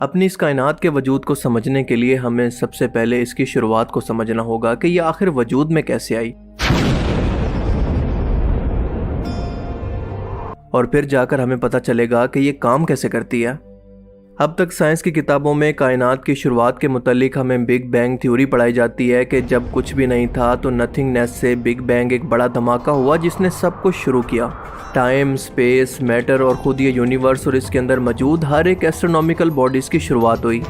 अपनी इस कायनात के वजूद को समझने के लिए हमें सबसे पहले इसकी शुरुआत को समझना होगा कि यह आखिर वजूद में कैसे आई, और फिर जाकर हमें पता चलेगा कि ये काम कैसे करती है। अब तक साइंस की किताबों में कायनात की शुरुआत के मुतालिक हमें बिग बैंग थ्योरी पढ़ाई जाती है कि जब कुछ भी नहीं था तो नथिंगनेस से बिग बैंग एक बड़ा धमाका हुआ जिसने सब कुछ शुरू किया। टाइम, स्पेस, मैटर और खुद ये यूनिवर्स और इसके अंदर मौजूद हर एक एस्ट्रोनॉमिकल बॉडीज की शुरुआत हुई।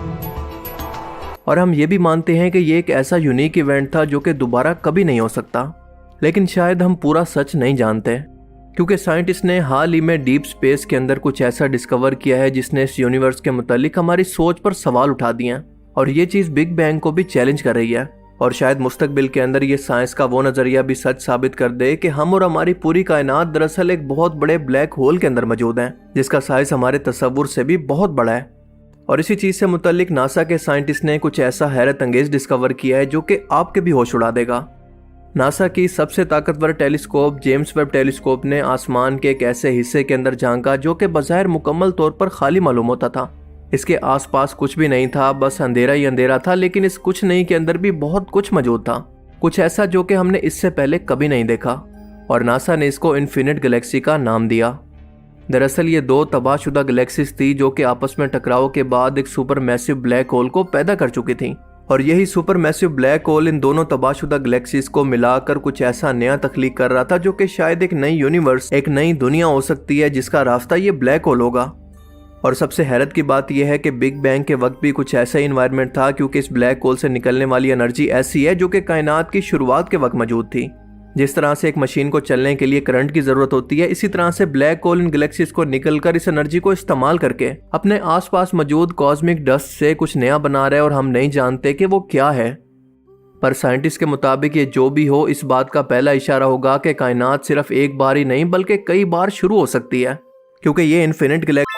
और हम ये भी मानते हैं कि ये एक ऐसा यूनिक इवेंट था जो कि दोबारा कभी नहीं हो सकता। लेकिन शायद हम पूरा सच नहीं जानते, क्योंकि साइंटिस्ट ने हाल ही में डीप स्पेस के अंदर कुछ ऐसा डिस्कवर किया है जिसने इस यूनिवर्स के मुतालिक हमारी सोच पर सवाल उठा दिए हैं। और ये चीज़ बिग बैंग को भी चैलेंज कर रही है, और शायद मुस्तकबिल के अंदर ये साइंस का वो नज़रिया भी सच साबित कर दे कि हम और हमारी पूरी कायनात दरअसल एक बहुत बड़े ब्लैक होल के अंदर मौजूद हैं, जिसका साइज हमारे तसव्वुर से भी बहुत बड़ा है। और इसी चीज़ से मुतालिक नासा के साइंटिस्ट ने कुछ ऐसा हैरत अंगेज डिस्कवर किया है जो कि आपके भी होश उड़ा देगा। नासा की सबसे ताकतवर टेलीस्कोप जेम्स वेब टेलीस्कोप ने आसमान के एक ऐसे हिस्से के अंदर झांका जो कि बज़ाहिर मुकम्मल तौर पर खाली मालूम होता था। इसके आसपास कुछ भी नहीं था, बस अंधेरा ही अंधेरा था। लेकिन इस कुछ नहीं के अंदर भी बहुत कुछ मौजूद था, कुछ ऐसा जो कि हमने इससे पहले कभी नहीं देखा। और नासा ने इसको इन्फिनिट गैलेक्सी का नाम दिया। दरअसल ये दो तबाहशुदा गैलेक्सीज थी जो कि आपस में टकराव के बाद एक सुपर मैसिव ब्लैक होल को पैदा कर चुकी थी। और यही सुपर मैसिव ब्लैक होल इन दोनों तबाहशुदा गैलेक्सीज को मिलाकर कुछ ऐसा नया तख्लीक कर रहा था जो कि शायद एक नई यूनिवर्स, एक नई दुनिया हो सकती है जिसका रास्ता ये ब्लैक होल होगा। और सबसे हैरत की बात यह है कि बिग बैंग के वक्त भी कुछ ऐसा ही इन्वायरमेंट था, क्योंकि इस ब्लैक होल से निकलने वाली एनर्जी ऐसी है जो कि कायनात की शुरुआत के वक्त मौजूद थी। जिस तरह से एक मशीन को चलने के लिए करंट की जरूरत होती है, इसी तरह से ब्लैक होल इन गैलेक्सीज को निकलकर इस एनर्जी को इस्तेमाल करके अपने आसपास मौजूद कॉस्मिक डस्ट से कुछ नया बना रहा है, और हम नहीं जानते कि वो क्या है। पर साइंटिस्ट के मुताबिक ये जो भी हो, इस बात का पहला इशारा होगा कि कायनात सिर्फ एक बार ही नहीं बल्कि कई बार शुरू हो सकती है, क्योंकि ये इन्फिनिट गैलेक्सी